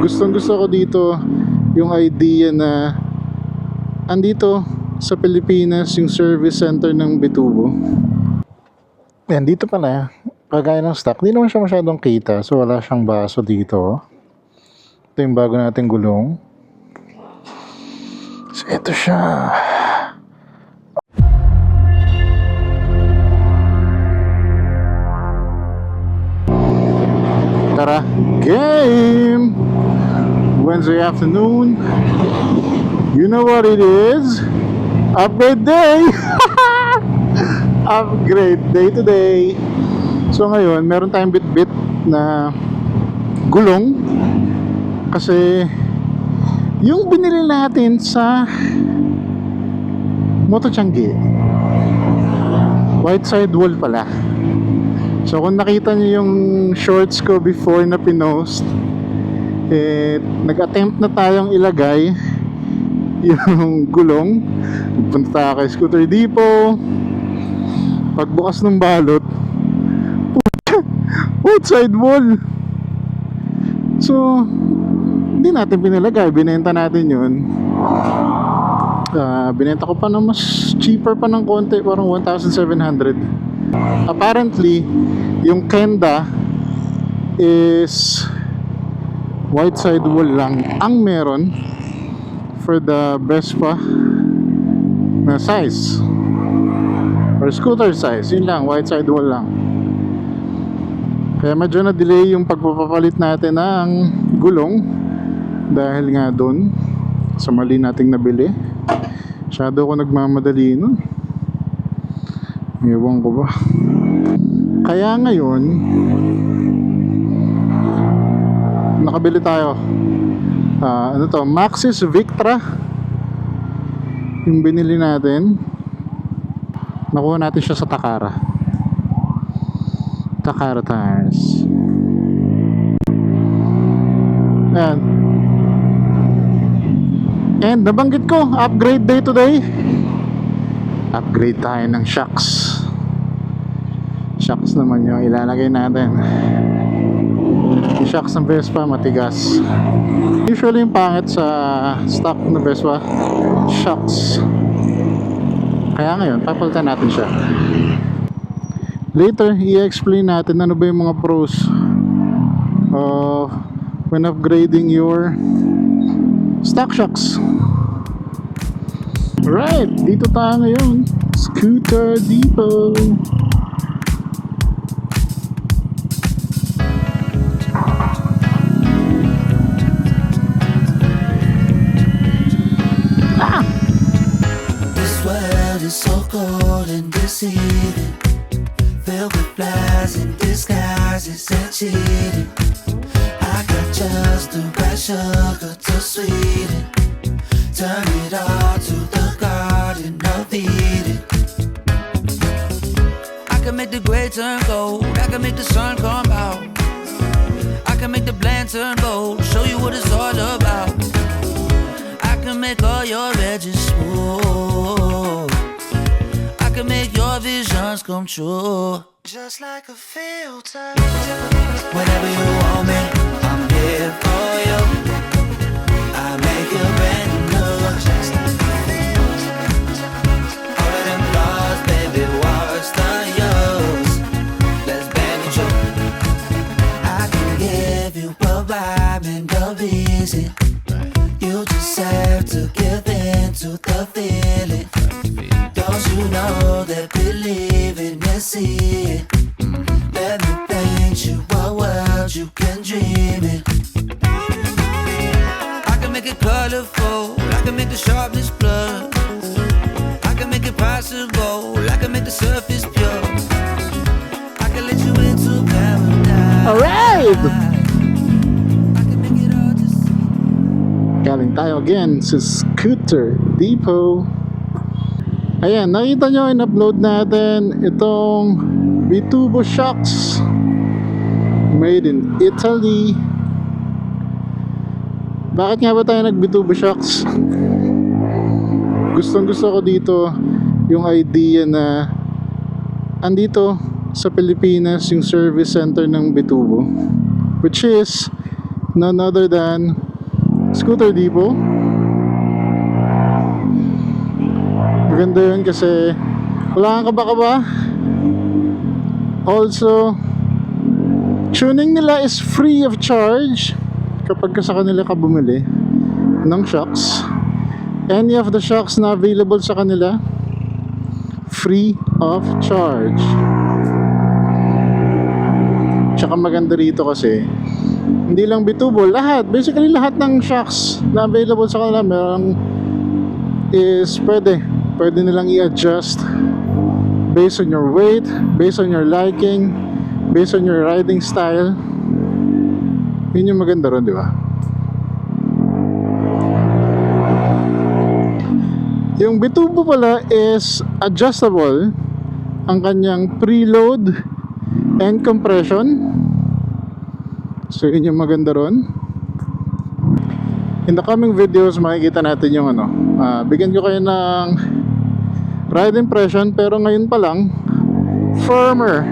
Gustong gusto ko dito yung idea na andito sa Pilipinas yung service center ng Bitubo. Yan, dito pala, kagaya ng stock, hindi naman siya masyadong kita. So wala siyang baso dito. Ito yung bago nating gulong. So ito siya. Tara, game! Wednesday afternoon. You know what it is? Upgrade day! Upgrade day today. So ngayon, meron tayong bit-bit na gulong. Kasi yung binili natin sa Mototiangge, white sidewall pala. So kung nakita niyo yung shorts ko before na pinost, nag-attempt na tayong ilagay yung gulong. Punta tayo kay Scooter Depot. Pagbukas ng balot, outside wall. So hindi natin pinalagay, binenta natin yun. Binenta ko pa na mas cheaper pa ng konti, parang 1,700. Apparently yung Kenda is white sidewall lang ang meron for the Vespa na size or scooter size. Yun lang, white sidewall lang. Kaya medyo na delay yung pagpapapalit natin ng gulong dahil nga doon sa mali nating nabili. Masyado ko nagmamadali nun, ewan ko ba. Kaya ngayon nakabili tayo ano to, Maxxis Victra yung binili natin. Nakuha natin siya sa Takara tires. Ayan. And nabanggit ko, upgrade day today. Upgrade tayo ng shocks. Shocks naman yung ilalagay natin. Yung shocks ng Vespa matigas. Usually yung pangit sa stock ng Vespa shocks. Kaya ngayon papalitan natin siya. Later i-explain natin ano ba yung mga pros of when upgrading your stock shocks. Right, dito tayo ngayon, Scooter Depot. This world is so cold and deceiving, filled with lies and disguises and cheating. I got just the right sugar to sweeten, turn it all to the garden of Eden. I can make the gray turn gold, I can make the sun come out, I can make the bland turn bold, show you what it's all about. I can make all your edges smooth, I can make your visions come true. Just like a filter, whenever you want me, I'm here for you. I make you brand new. Just like a filter, all of them flaws, baby, worse than yours. Let's bang it true. I can give you a vibe and a reason. You just have to give in to the feeling. Don't you know that believing is see it? Let me paint you a world you can dream it. I can make it colorful, I can make the sharpness blur, I can make it possible, I can make the surface pure, I can let you into paradise. Alright! I can make it all just Galing tayo again sa Scooter Depot. Ayan, nakita nyo, in-upload natin itong Bitubo shocks made in Italy. Bakit nga ba tayo nag-Bitubo shocks? Gustong gusto ko dito yung idea na andito sa Pilipinas yung service center ng Bitubo, which is none other than Scooter Depot. Maganda yun kasi wala kang kaba-kaba. Also, tuning nila is free of charge kapag sa kanila ka bumili ng shocks. Any of the shocks na available sa kanila, free of charge. Tsaka maganda rito kasi hindi lang Bitubo, lahat, basically lahat ng shocks na available sa kanila meron is pwede nilang i-adjust based on your weight, based on your liking, based on your riding style. Yun yung maganda ron, di ba? Yung Bitubo pala is adjustable ang kanyang preload and compression. So yun yung maganda ron. In the coming videos makikita natin yung bigyan ko kayo ng ride impression, pero ngayon pa lang firmer.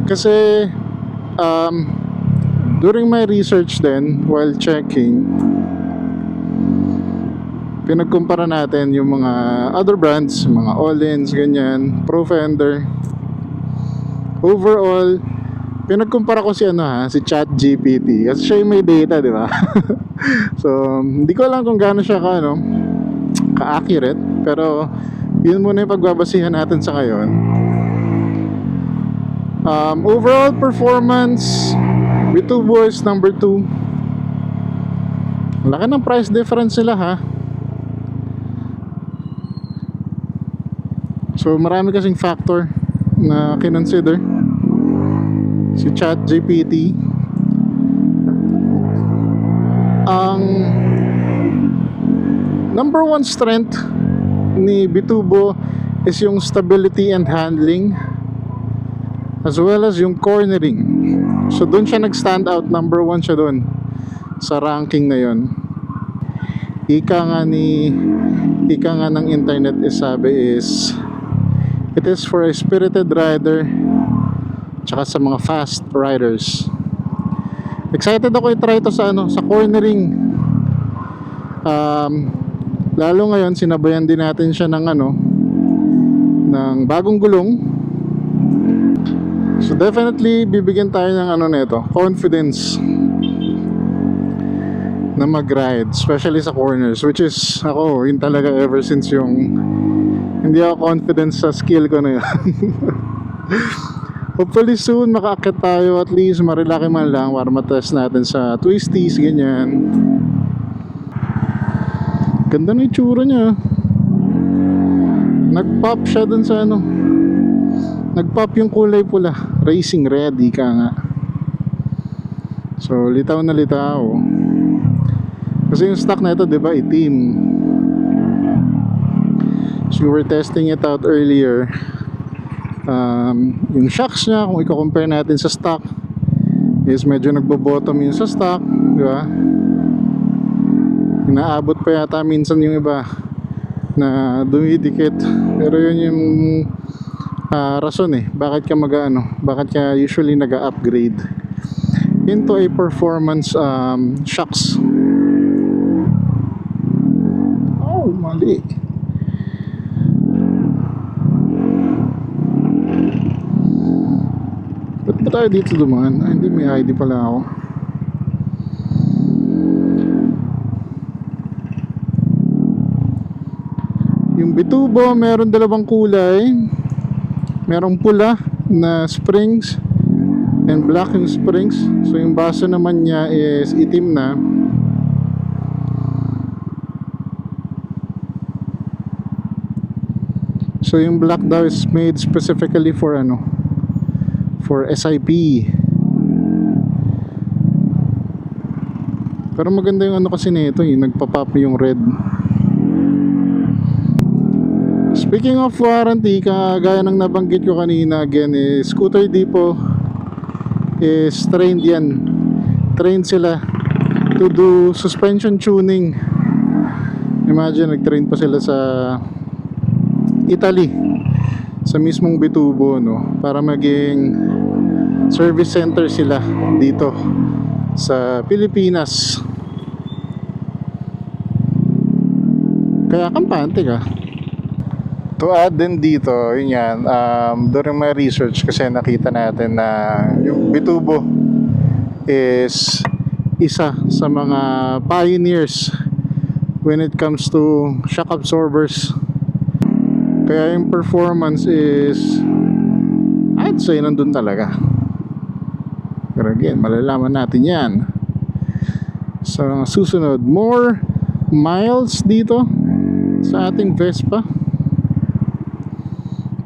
Kasi during my research then, while checking, pinagkumpara natin yung mga other brands, mga Öhlins, ganyan, Pro Fender. Overall, pinagkumpara ko si si ChatGPT kasi siya yung may data, di ba? So, hindi ko alam kung gaano siya ka-accurate, pero yun muna yung pagbabasihan natin sa ngayon. Overall performance, Bitubo is number 2. Laki ng price difference nila, ha? So marami kasing factor na kinonsider si ChatGPT. Ang number 1 strength ni Bitubo is yung stability and handling, as well as yung cornering. So doon siya nag-stand out, number 1 siya doon sa ranking na yon. Ika nga ng internet is it is for a spirited rider tsaka sa mga fast riders. Excited ako i-try ito sa cornering. Lalo ngayon sinabayan din natin siya ng bagong gulong. So definitely bibigyan tayo ng nito, confidence na mag-ride, especially sa corners, which is ako, yun talaga ever since yung hindi ako confident sa skill ko na yun. Hopefully soon makaakit tayo, at least marilaki man lang para matest natin sa twisties, ganyan. Ganda na itsura niya. Nag-pop siya dun sa nag-pop yung kulay pula, racing red, ika nga. So litaw na litaw. Kasi yung stock na ito, diba, itim. So we were testing it out earlier. Yung shocks niya, kung i-compare natin sa stock, is medyo nagbo-bottom yun sa stock, di ba? Inaabot pa yata minsan yung iba na dumidikit. Pero yun yung rason bakit ka bakit ka usually nag-upgrade into a performance shocks. Oh, mali. Tayo dito dumaan. Hindi, may ID pala ako. Yung Bitubo meron dalawang kulay. Merong pula na springs and black yung springs. So yung base naman niya is itim na. So yung black daw is made specifically for for SIP. Pero maganda yung kasi nito, nagpa-pop yung red. Speaking of warranty, kagaya ng nabanggit ko kanina, again, Scooter Depot is trained yan. Trained sila to do suspension tuning. Imagine, nag-train pa sila sa Italy, sa mismong Bitubo, para maging service center sila dito sa Pilipinas. Kaya kampante ka. To add din dito, yun yan, during my research kasi nakita natin na yung Bitubo is isa sa mga pioneers when it comes to shock absorbers. Kaya yung performance is, I'd say, nandun talaga. Pero again, malalaman natin yan sa susunod. More miles dito sa ating Vespa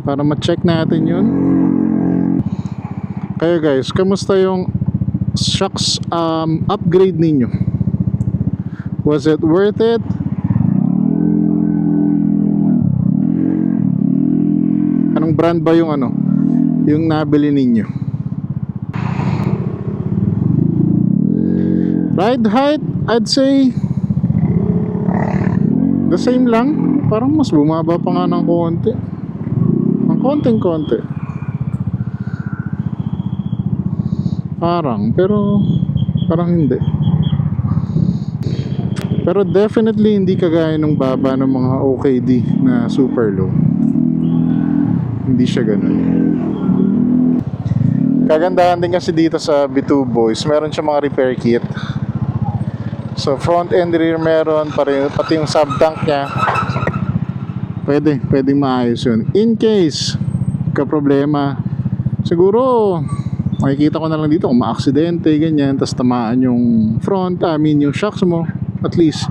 para ma-check natin yun. Kaya guys, kamusta yung shocks upgrade ninyo? Was it worth it? Anong brand ba yung yung nabili ninyo? Ride height, I'd say the same lang. Parang mas bumaba pa nga ng konti. Ng konting-konti. Pero parang hindi. Pero definitely hindi kagaya nung baba ng mga OKD na super low. Hindi siya ganun. Kagandahan din kasi dito sa Bitubo is meron siya mga repair kit. So front and rear meron, pati yung sub tank niya. Pwedeng maayos yun. In case ka problema, siguro makikita ko na lang dito kung ma-aksidente ganyan, tas tamaan yung yung shocks mo, at least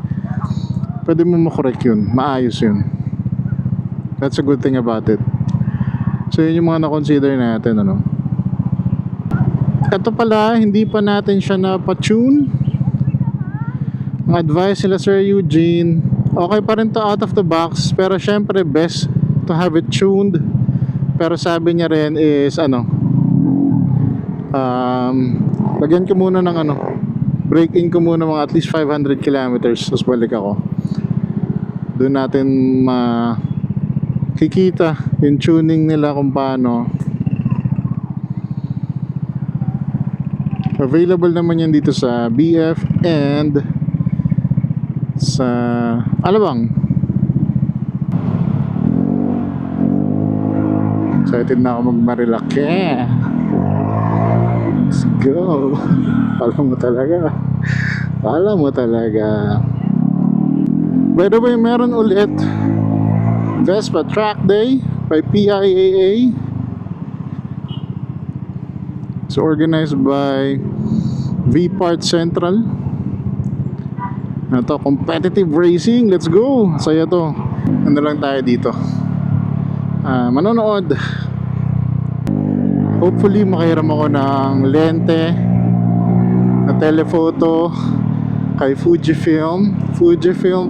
pwede mo makorek yun, maayos yun. That's a good thing about it. So yun yung mga na-consider natin. Ito pala, hindi pa natin siya na-tune. Ang advice nila Sir Eugene, okay pa rin to out of the box, pero syempre best to have it tuned. Pero sabi niya rin is lagyan ko muna ng break in ko muna mga at least 500 kilometers, tapos balik ako. Doon natin makikita yung tuning nila kung paano. Available naman yan dito sa BF and sa Alabang. Excited na ako mag-Marilake. Let's go. Alam mo talaga. By the way, meron ulit Vespa Track Day by PIAA. It's organized by V-Part Central. Ito, competitive racing. Let's go. Saya to. Lang tayo dito. Manonood. Hopefully makahiram ako ng lente na telephoto kay Fujifilm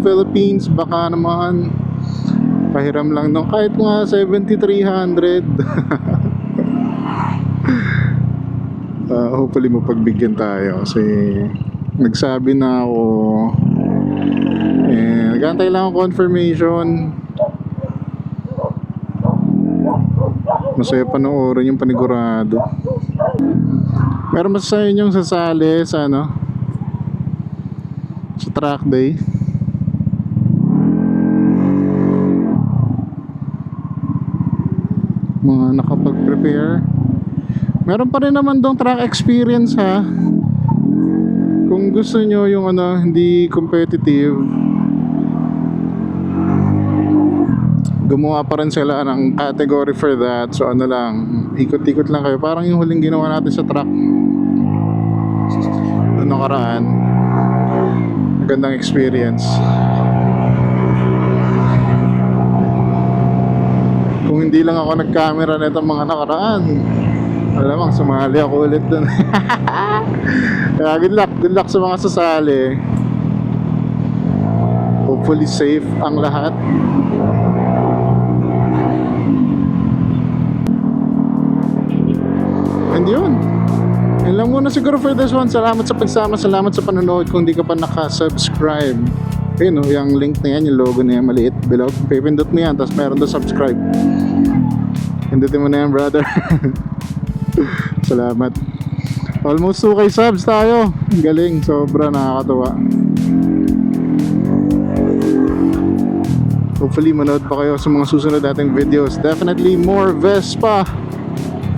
Philippines. Baka naman pahiram lang nung kahit mga 7,300. Hopefully mapagbigyan tayo kasi nagsabi na ako, nagantay lang ako confirmation. Masaya panoorin yung panigurado. Meron mas sa inyong sasali sa sa track day? Mga nakapag-prepare. Meron pa rin naman dong track experience ha. Kung gusto nyo yung hindi competitive, gumawa pa rin sila ng category for that. So ikot-ikot lang kayo. Parang yung huling ginawa natin sa track noong nakaraan. Magandang experience. Kung hindi lang ako nag-camera na itong mga nakaraan, alamang sumali ako ulit dun. Kaya good luck sa mga sasali. Hopefully safe ang lahat. And yun lang muna siguro for this one. Salamat sa pagsama, salamat sa panonood. Kung di ka pa nakasubscribe, ayun yung link na yan, yung logo na yan maliit below, pipindot mo yan, tapos meron doon subscribe. Pindutin mo na yan, brother. Salamat. Almost 2K subs tayo. Galing, sobra nakakatuwa. Hopefully manood pa kayo sa mga susunod nating videos. Definitely more Vespa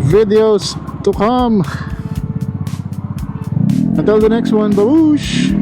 videos to come. Until the next one, baboosh!